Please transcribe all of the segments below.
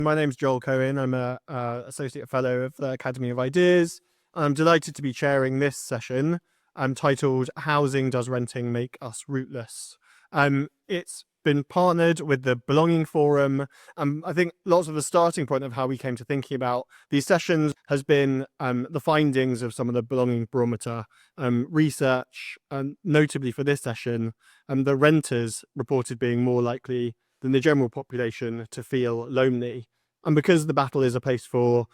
My name's Joel Cohen. I'm a Associate Fellow of the Academy of Ideas. I'm delighted to be chairing this session titled Housing Does Renting Make Us Rootless? It's been partnered with the Belonging Forum. I think lots of the starting point of how we came to thinking about these sessions has been the findings of some of the Belonging Barometer research, notably for this session, the renters reported being more likely than the general population to feel lonely. And because the battle is a place for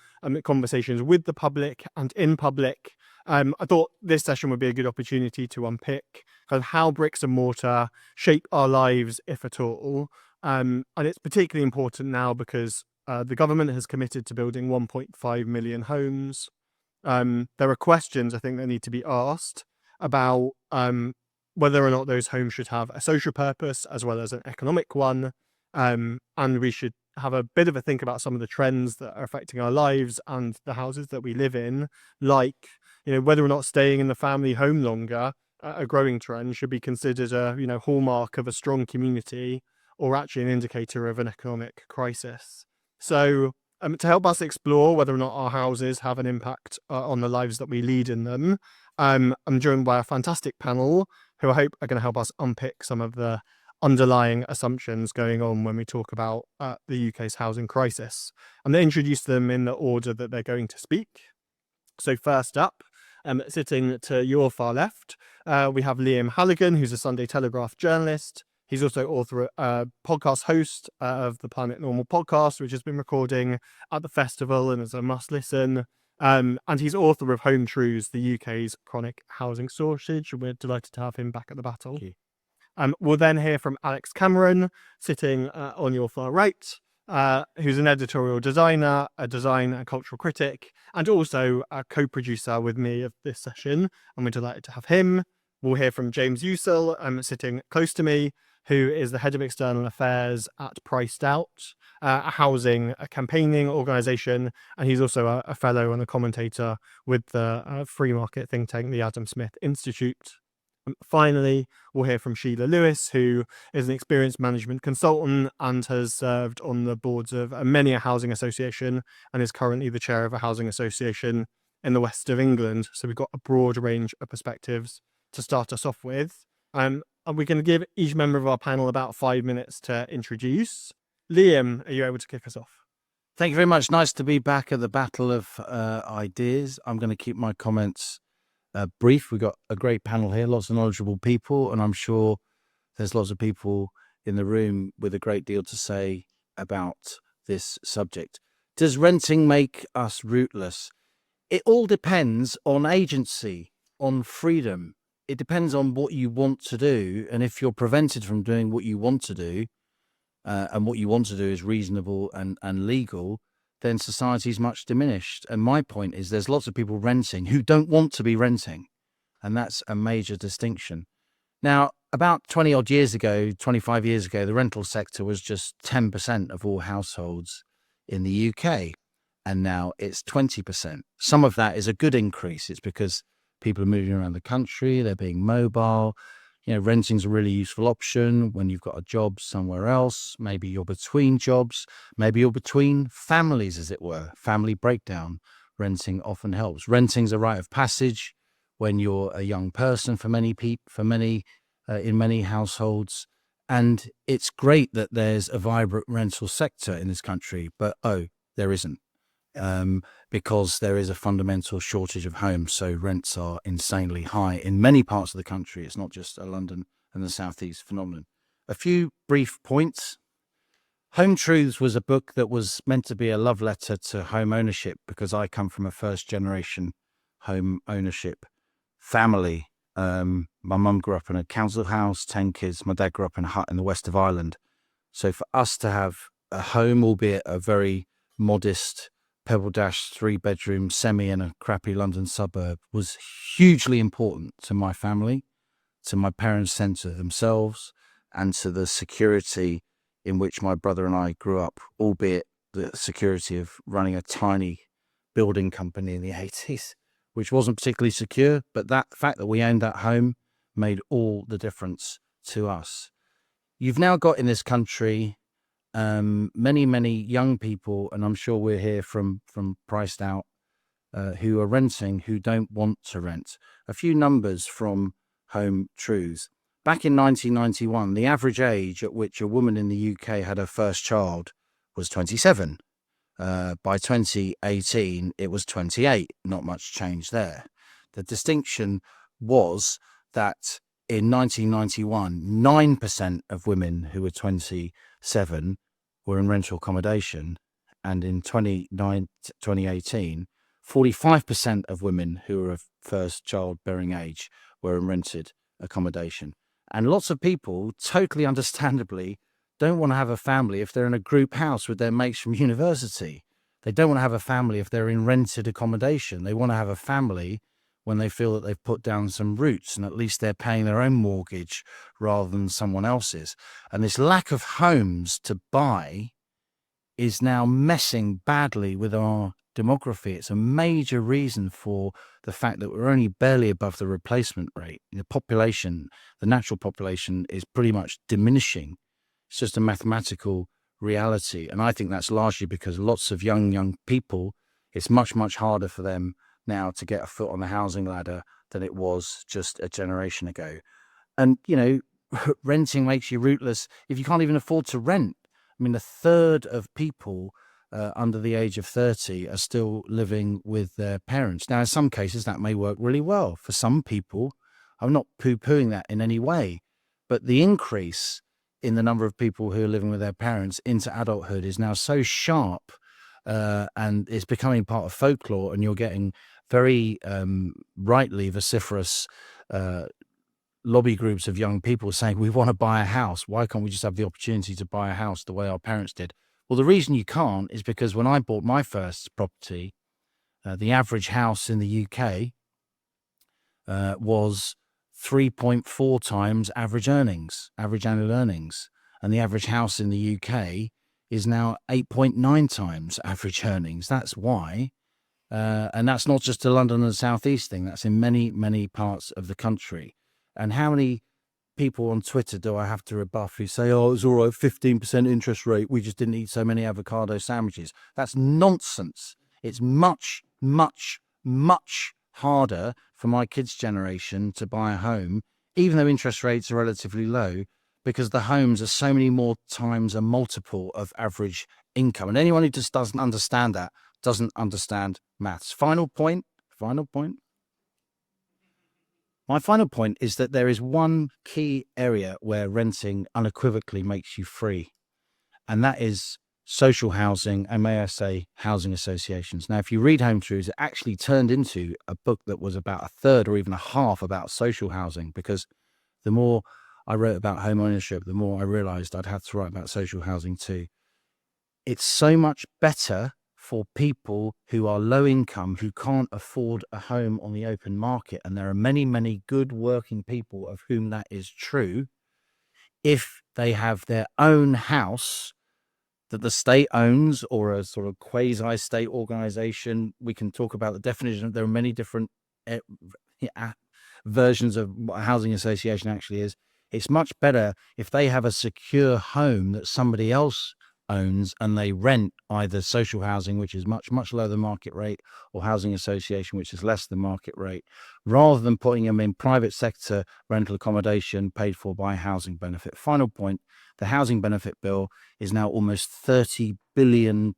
conversations with the public and in public, I thought this session would be a good opportunity to unpick kind of how bricks and mortar shape our lives, if at all. And it's particularly important now because the government has committed to building 1.5 million homes. There are questions, I think, that need to be asked about whether or not those homes should have a social purpose as well as an economic one. And we should have a bit of a think about some of the trends that are affecting our lives and the houses that we live in, like, whether or not staying in the family home longer, a growing trend, should be considered a, hallmark of a strong community or actually an indicator of an economic crisis. So to help us explore whether or not our houses have an impact on the lives that we lead in them, I'm joined by a fantastic panel who I hope are going to help us unpick some of the underlying assumptions going on when we talk about the UK's housing crisis. I'm going to introduce them in the order that they're going to speak. So first up, sitting to your far left, we have Liam Halligan, who's a Sunday Telegraph journalist. He's also author, podcast host of the Planet Normal podcast, which has been recording at the festival and is a must listen. And he's author of Home Truths, the UK's chronic housing shortage. We're delighted to have him back at the battle. We'll then hear from Alex Cameron, sitting on your far right, who's an editorial designer, a design and cultural critic, and also a co-producer with me of this session. And we're delighted to have him. We'll hear from James Usel, sitting close to me, who is the head of external affairs at Priced Out, a housing campaigning organisation, and he's also a fellow and a commentator with the free market think tank, the Adam Smith Institute. Finally, we'll hear from Sheila Lewis, who is an experienced management consultant and has served on the boards of many a housing association and is currently the chair of a housing association in the west of England. So we've got a broad range of perspectives to start us off with. And we're going to give each member of our panel about 5 minutes to introduce. Liam, are you able to kick us off? Thank you very much. Nice to be back at the Battle of Ideas. I'm going to keep my comments brief. We've got a great panel here, lots of knowledgeable people, and I'm sure there's lots of people in the room with a great deal to say about this subject. Does renting make us rootless? It all depends on agency, on freedom. It depends on what you want to do, and if you're prevented from doing what you want to do, and what you want to do is reasonable and legal, then society is much diminished. And my point is there's lots of people renting who don't want to be renting. And that's a major distinction. Now, about 20 odd years ago, 25 years ago, the rental sector was just 10% of all households in the UK. And now it's 20%. Some of that is a good increase. It's because people are moving around the country, they're being mobile. Renting's a really useful option when you've got a job somewhere else. Maybe you're between jobs. Maybe you're between families, as it were. Family breakdown. Renting often helps. Renting's a rite of passage when you're a young person for many people, in many households. And it's great that there's a vibrant rental sector in this country, but there isn't. Because there is a fundamental shortage of homes, so rents are insanely high in many parts of the country. It's not just a London and the South East phenomenon. A few brief points. Home Truths was a book that was meant to be a love letter to home ownership because I come from a first generation home ownership family. My mum grew up in a council house, 10 kids. My dad grew up in a hut in the west of Ireland. So for us to have a home, albeit a very modest Pebble Dash 3-bedroom semi in a crappy London suburb, was hugely important to my family, to my parents' sense of themselves, and to the security in which my brother and I grew up, albeit the security of running a tiny building company in the 80s, which wasn't particularly secure, but that fact that we owned that home made all the difference to us. You've now got in this country many young people, and I'm sure we're here from priced out, who are renting, who don't want to rent. A few numbers from Home Truths. Back in 1991, the average age at which a woman in the UK had her first child was 27. By 2018, it was 28. Not much change there. The distinction was that in 1991, 9% of women who were 27 were in rental accommodation. And in 2018, 45% of women who were of first childbearing age were in rented accommodation. And lots of people, totally understandably, don't want to have a family if they're in a group house with their mates from university. They don't want to have a family if they're in rented accommodation. They want to have a family when they feel that they've put down some roots and at least they're paying their own mortgage rather than someone else's. And this lack of homes to buy is now messing badly with our demography. It's a major reason for the fact that we're only barely above the replacement rate. The population, the natural population, is pretty much diminishing. It's just a mathematical reality. And I think that's largely because lots of young people, it's much harder for them now to get a foot on the housing ladder than it was just a generation ago. And, renting makes you rootless if you can't even afford to rent. I mean, a third of people under the age of 30 are still living with their parents. Now, in some cases, that may work really well. For some people, I'm not poo-pooing that in any way, but the increase in the number of people who are living with their parents into adulthood is now so sharp, and it's becoming part of folklore, and you're getting very rightly vociferous lobby groups of young people saying, we want to buy a house. Why can't we just have the opportunity to buy a house the way our parents did? Well, the reason you can't is because when I bought my first property, the average house in the UK was 3.4 times average annual earnings. And the average house in the UK is now 8.9 times average earnings. That's why. And that's not just a London and South East thing. That's in many parts of the country. And how many people on Twitter do I have to rebuff who say, oh, it's all right, 15% interest rate, we just didn't eat so many avocado sandwiches? That's nonsense. It's much harder for my kids' generation to buy a home, even though interest rates are relatively low, because the homes are so many more times a multiple of average income. And anyone who just doesn't understand that doesn't understand maths. Final point. My final point is that there is one key area where renting unequivocally makes you free, and that is social housing, and may I say, housing associations. Now, if you read Home Truths, it actually turned into a book that was about a third or even a half about social housing, because the more I wrote about home ownership, the more I realized I'd have to write about social housing too. It's so much better for people who are low income, who can't afford a home on the open market. And there are many good working people of whom that is true. If they have their own house that the state owns, or a sort of quasi-state organization, we can talk about the definition. There are many different versions of what a housing association actually is. It's much better if they have a secure home that somebody else owns and they rent either social housing, which is much lower than market rate, or housing association, which is less than market rate, rather than putting them in private sector rental accommodation paid for by housing benefit. Final point, the housing benefit bill is now almost £30 billion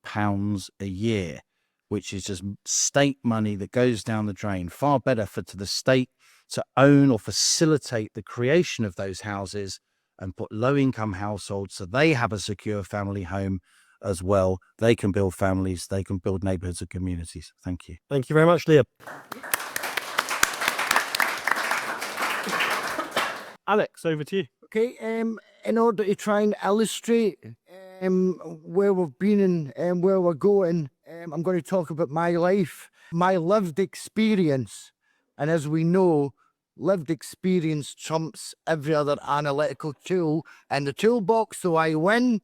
a year, which is just state money that goes down the drain. Far better to the state to own or facilitate the creation of those houses and put low-income households so they have a secure family home as well. They can build families, they can build neighbourhoods and communities. Thank you. Thank you very much, Liam. Alex, over to you. Okay, in order to try and illustrate where we've been and where we're going, I'm going to talk about my life, my lived experience. And as we know, lived experience trumps every other analytical tool in the toolbox, so I win.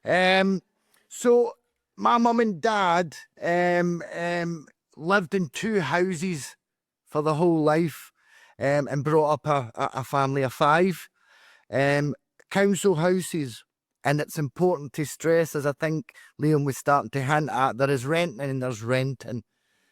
So my mum and dad lived in two houses for the whole life, and brought up a family of five. Council houses, And it's important to stress, as I think Liam was starting to hint at, there is renting and there's renting.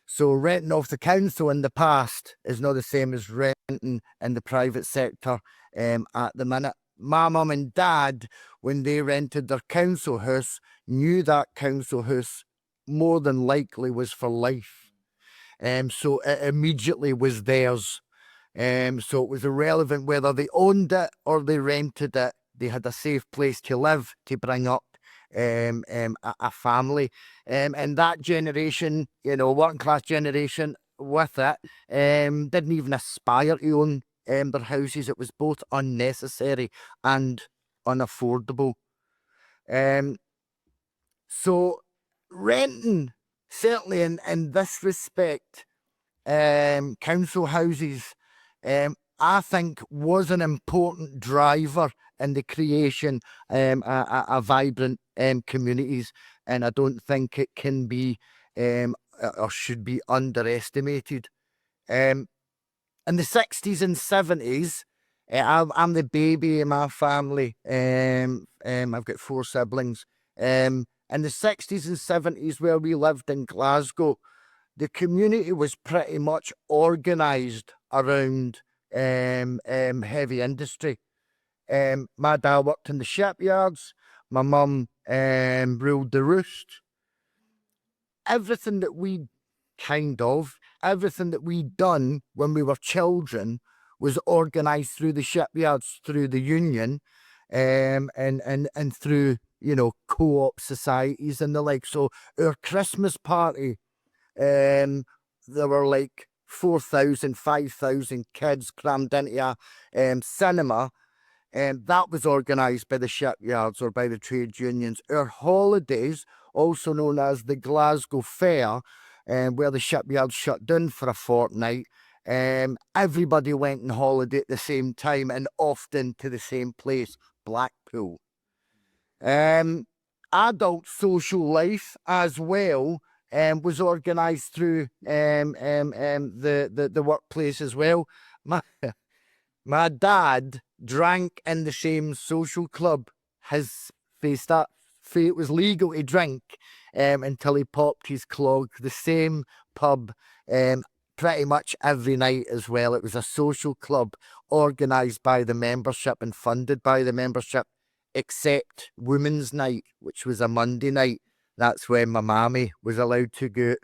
So renting off the council in the past is not the same as renting in the private sector at the minute. My mum and dad, when they rented their council house, knew that council house more than likely was for life. So it immediately was theirs. So it was irrelevant whether they owned it or they rented it. They had a safe place to live, to bring up a family. And that generation, working class generation with it, didn't even aspire to own their houses. It was both unnecessary and unaffordable. So renting, certainly in this respect, council houses, I think was an important driver in the creation of vibrant communities, and I don't think it can be or should be underestimated. In the 60s and 70s, I'm the baby in my family. I've got 4 siblings. In the 60s and 70s, where we lived in Glasgow, the community was pretty much organised around heavy industry. My dad worked in the shipyards. My mum ruled the roost. Everything that we done when we were children was organised through the shipyards, through the union, and through, co-op societies and the like. So our Christmas party, there were like 4,000, 5,000 kids crammed into a cinema, and that was organised by the shipyards or by the trade unions. Our holidays, also known as the Glasgow Fair, where the shipyards shut down for a fortnight, everybody went on holiday at the same time and often to the same place, Blackpool. Adult social life as well was organised through the workplace as well. My dad drank in the same social club. It was legal to drink until he popped his clog. The same pub pretty much every night as well. It was a social club organised by the membership and funded by the membership, except Women's Night, which was a Monday night. That's when my mammy was allowed to go.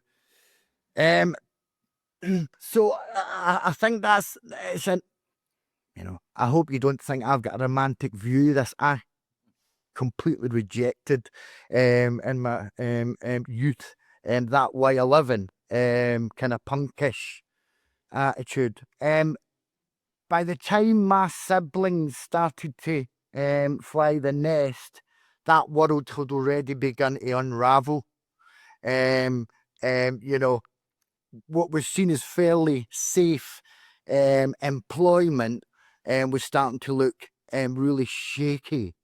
So I think it's I hope you don't think I've got a romantic view of this. I completely rejected in my youth that way of living, kind of punkish attitude. By the time my siblings started to fly the nest, that world had already begun to unravel. What was seen as fairly safe employment was starting to look really shaky.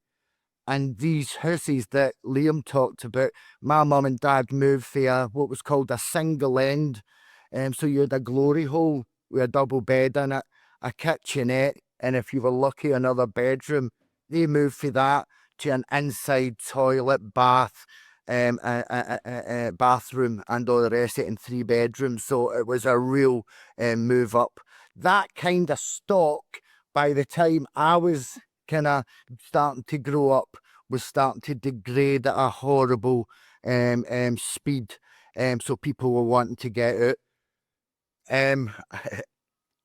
And these houses that Liam talked about, my mum and dad moved for what was called a single end. So you had a glory hole with a double bed in it, a kitchenette, and if you were lucky, another bedroom. They moved for that to an inside toilet, bath, bathroom, and all the rest of it in 3 bedrooms. So it was a real move up. That kind of stock, by the time I was kind of starting to grow up, was starting to degrade at a horrible speed. So people were wanting to get out.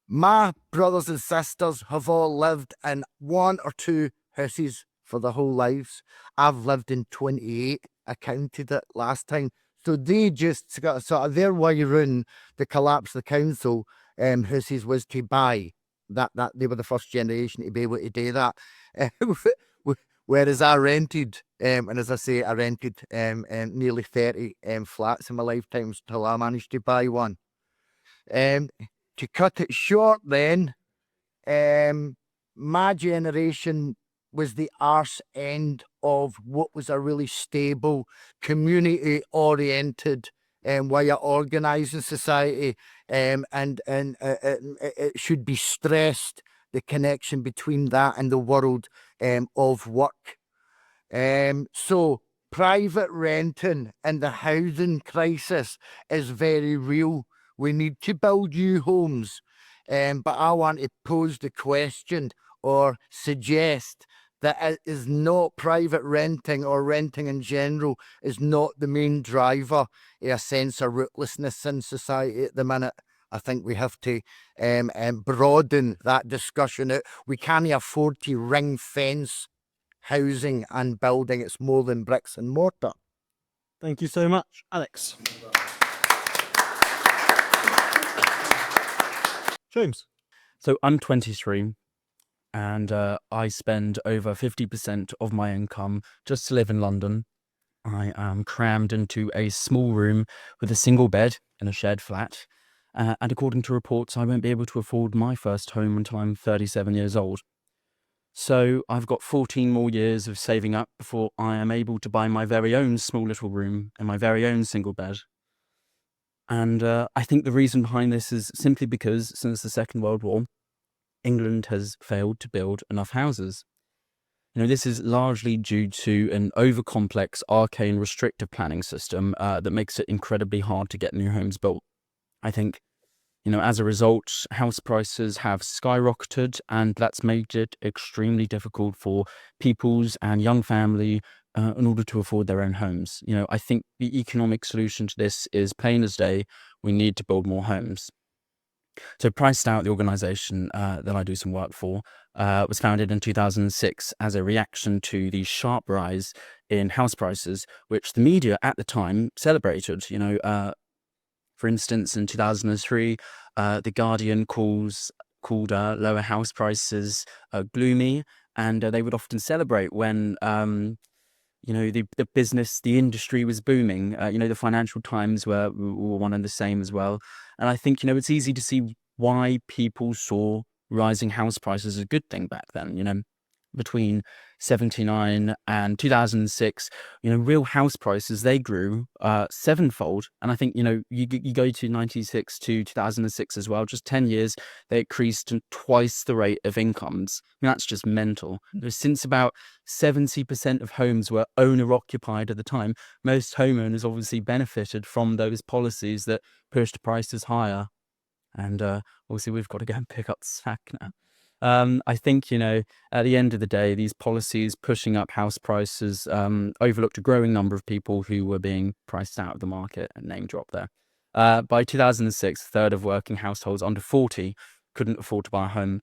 My brothers and sisters have all lived in 1 or 2 houses for their whole lives. I've lived in 28. I counted it last time. So they just got sort of their way around the collapse of the council houses was to buy. That they were the first generation to be able to do that. Whereas I rented, and as I say, I rented nearly 30 flats in my lifetime until I managed to buy one. To cut it short then, my generation was the arse end of what was a really stable, community-oriented way of organising society, and it should be stressed, the connection between that and the world of work. So private renting and the housing crisis is very real. We need to build new homes. But I want to pose the question or suggest that it is not private renting or renting in general is not the main driver of a sense of rootlessness in society at the minute. I think we have to broaden that discussion out. We can't afford to ring fence housing and building. It's more than bricks and mortar. Thank you so much, Alex. James. So I'm 23 and I spend over 50% of my income just to live in London. I am crammed into a small room with a single bed in a shared flat. And according to reports, I won't be able to afford my first home until I'm 37 years old. So I've got 14 more years of saving up before I am able to buy my very own small little room and my very own single bed. And I think the reason behind this is simply because since the Second World War, England has failed to build enough houses. This is largely due to an over-complex, arcane, restrictive planning system that makes it incredibly hard to get new homes built. I think, as a result, house prices have skyrocketed, and that's made it extremely difficult for peoples and young family in order to afford their own homes. I think the economic solution to this is plain as day. We need to build more homes. So Priced Out, the organization that I do some work for, was founded in 2006 as a reaction to the sharp rise in house prices, which the media at the time celebrated. For instance, in 2003, The Guardian called lower house prices gloomy, and they would often celebrate when the business, the industry was booming. The Financial Times were one and the same as well. And I think, it's easy to see why people saw rising house prices as a good thing back then. Between 79 and 2006, real house prices, they grew sevenfold. And I think, you go to 96 to 2006 as well, just 10 years, they increased to twice the rate of incomes. That's just mental. Since about 70% of homes were owner occupied at the time, most homeowners obviously benefited from those policies that pushed prices higher. And obviously we've got to go and pick up the slack now. I think, at the end of the day, these policies pushing up house prices overlooked a growing number of people who were being priced out of the market, and name drop there. By 2006, a third of working households under 40 couldn't afford to buy a home,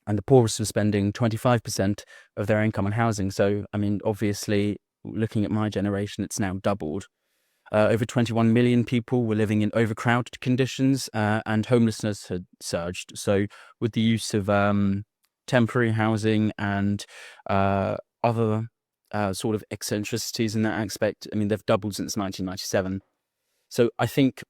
and the poorest were spending 25% of their income on housing. So, obviously, looking at my generation, it's now doubled. Over 21 million people were living in overcrowded conditions, and homelessness had surged. So with the use of temporary housing and other sort of eccentricities in that aspect, they've doubled since 1997. So I think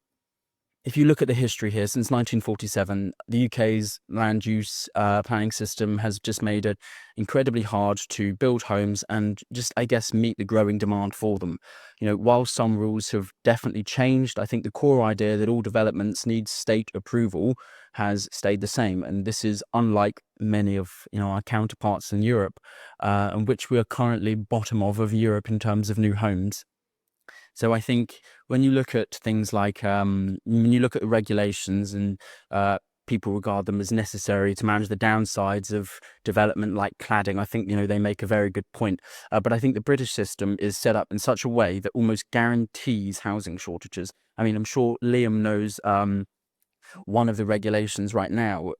if you look at the history here, since 1947, the UK's land use planning system has just made it incredibly hard to build homes and just, I guess, meet the growing demand for them. While some rules have definitely changed, I think the core idea that all developments need state approval has stayed the same. And this is unlike many of our counterparts in Europe, in which we are currently bottom of Europe in terms of new homes. So I think when you look at things like, when you look at regulations and people regard them as necessary to manage the downsides of development like cladding, I think, they make a very good point. But I think the British system is set up in such a way that almost guarantees housing shortages. I'm sure Liam knows one of the regulations right now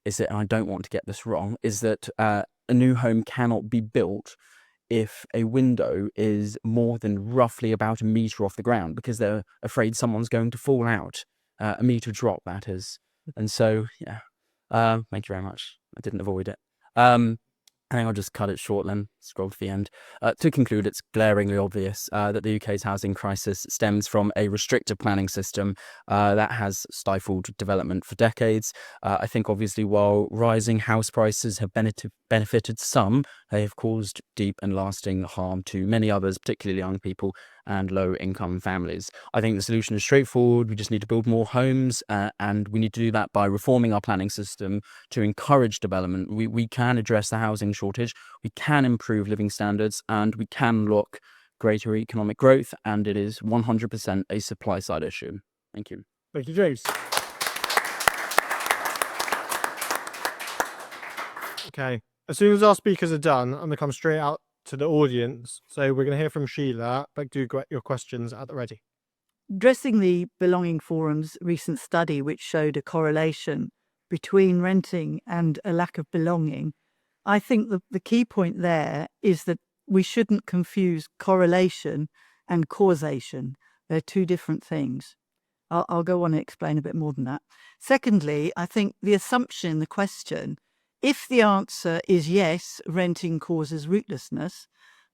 is that, and I don't want to get this wrong, is that a new home cannot be built if a window is more than roughly about a metre off the ground, because they're afraid someone's going to fall out. A metre drop, that is. And so, yeah, thank you very much. I didn't avoid it. I think I'll just cut it short then, scroll to the end. To conclude, it's glaringly obvious that the UK's housing crisis stems from a restrictive planning system that has stifled development for decades. I think obviously while rising house prices have benefited some, they have caused deep and lasting harm to many others, particularly young people and low-income families. I think the solution is straightforward. We just need to build more homes, and we need to do that by reforming our planning system to encourage development. We can address the housing shortage. We can improve improve living standards, and we can unlock greater economic growth, and it is 100% a supply side issue. Thank you. Thank you, James. Okay. As soon as our speakers are done, I'm going to come straight out to the audience. So we're going to hear from Sheila, but do get your questions at the ready. Addressing the Belonging Forum's recent study, which showed a correlation between renting and a lack of belonging, I think the key point there is that we shouldn't confuse correlation and causation. They're two different things. I'll go on and explain a bit more than that. Secondly, I think the assumption, the question, if the answer is yes, renting causes rootlessness,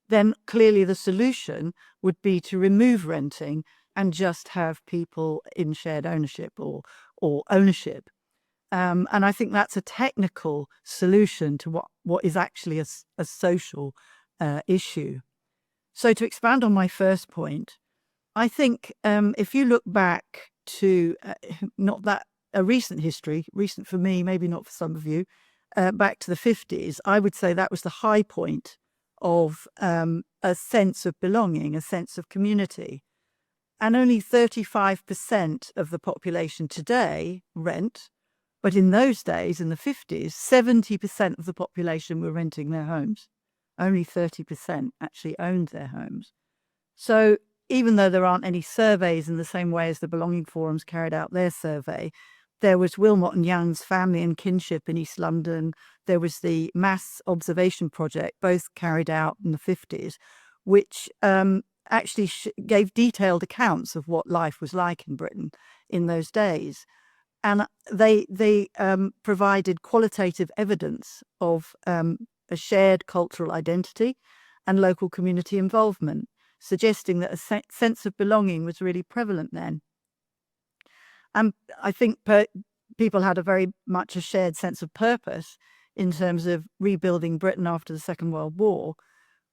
then clearly the solution would be to remove renting and just have people in shared ownership or ownership. And I think that's a technical solution to what is actually a social issue. So to expand on my first point, I think if you look back to not that a recent history, recent for me, maybe not for some of you, back to the 50s, I would say that was the high point of a sense of belonging, a sense of community. And only 35% of the population today rent. But in those days, in the 50s, 70% of the population were renting their homes. Only 30% actually owned their homes. So even though there aren't any surveys in the same way as the Belonging Forums carried out their survey, there was Wilmot and Young's Family and Kinship in East London. There was the Mass Observation Project, both carried out in the 50s, which actually gave detailed accounts of what life was like in Britain in those days. And they provided qualitative evidence of a shared cultural identity and local community involvement, suggesting that a sense of belonging was really prevalent then. And I think people had a very much a shared sense of purpose in terms of rebuilding Britain after the Second World War.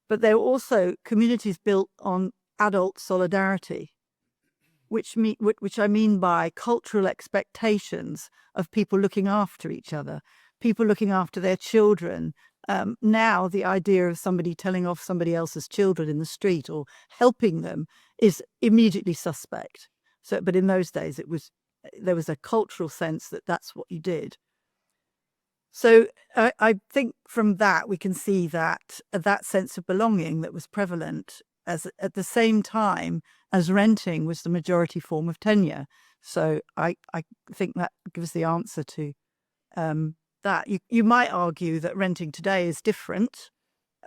But there were also communities built on adult solidarity, which I mean by cultural expectations of people looking after each other, people looking after their children. Now the idea of somebody telling off somebody else's children in the street or helping them is immediately suspect. So, but in those days, there was a cultural sense that that's what you did. So I think from that we can see that sense of belonging that was prevalent as at the same time as renting was the majority form of tenure. So I think that gives the answer to that. You might argue that renting today is different,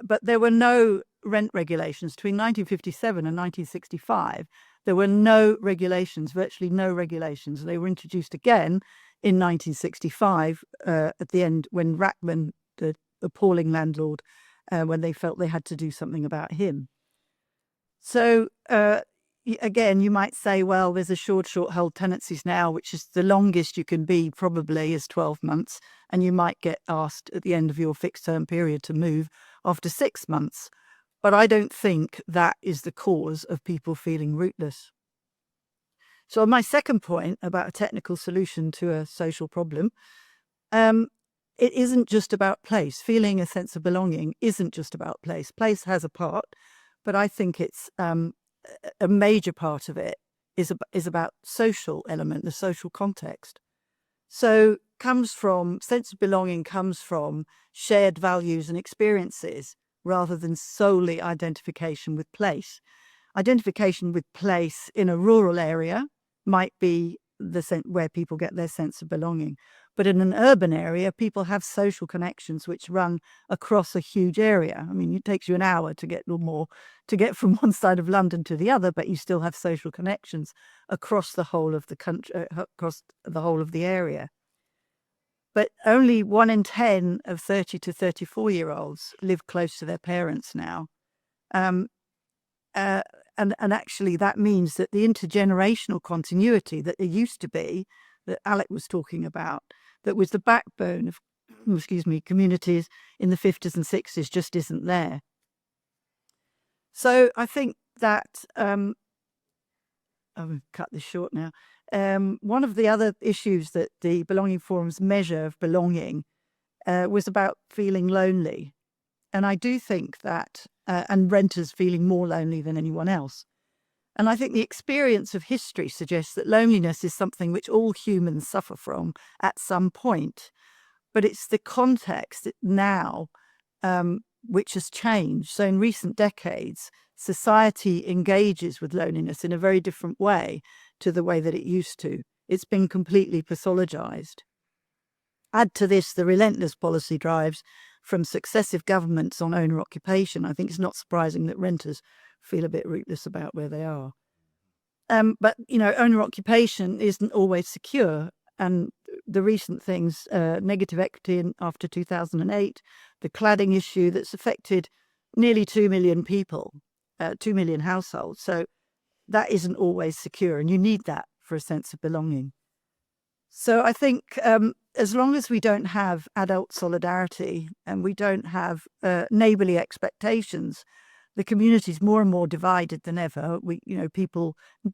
but there were no rent regulations between 1957 and 1965. There were no regulations, virtually no regulations. They were introduced again in 1965 at the end when Rackman, the appalling landlord, when they felt they had to do something about him. So again, you might say, well, there's a short hold tenancies now, which is the longest you can be probably is 12 months. And you might get asked at the end of your fixed term period to move after 6 months. But I don't think that is the cause of people feeling rootless. So on my second point about a technical solution to a social problem, it isn't just about place. Feeling a sense of belonging isn't just about place. Place has a part, but I think it's a major part of it is about social element, the social context. So sense of belonging comes from shared values and experiences rather than solely identification with place. Identification with place in a rural area might be where people get their sense of belonging. But in an urban area, people have social connections which run across a huge area. I mean, it takes you an hour to get from one side of London to the other, but you still have social connections across the whole of the country, across the whole of the area. But only 1 in 10 of 30 to 34-year-olds live close to their parents now. And actually that means that the intergenerational continuity that there used to be, that Alec was talking about, that was the backbone of, communities in the 50s and 60s just isn't there. So I think that, I'll cut this short now. One of the other issues that the Belonging Forum's measure of belonging was about feeling lonely. And I do think that, and renters feeling more lonely than anyone else. And I think the experience of history suggests that loneliness is something which all humans suffer from at some point. But it's the context now which has changed. So in recent decades, society engages with loneliness in a very different way to the way that it used to. It's been completely pathologized. Add to this the relentless policy drives from successive governments on owner occupation. I think it's not surprising that renters feel a bit rootless about where they are. But, owner occupation isn't always secure. And the recent things, negative equity after 2008, the cladding issue that's affected nearly 2 million people, 2 million households. So that isn't always secure, and you need that for a sense of belonging. So I think as long as we don't have adult solidarity and we don't have neighbourly expectations, the community is more and more divided than ever.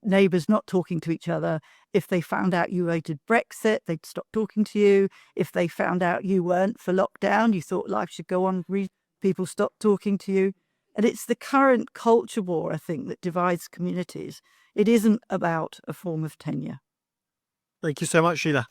Neighbours not talking to each other. If they found out you voted Brexit, they'd stop talking to you. If they found out you weren't for lockdown, you thought life should go on, people stopped talking to you. And it's the current culture war, I think, that divides communities. It isn't about a form of tenure. Thank you so much, Sheila.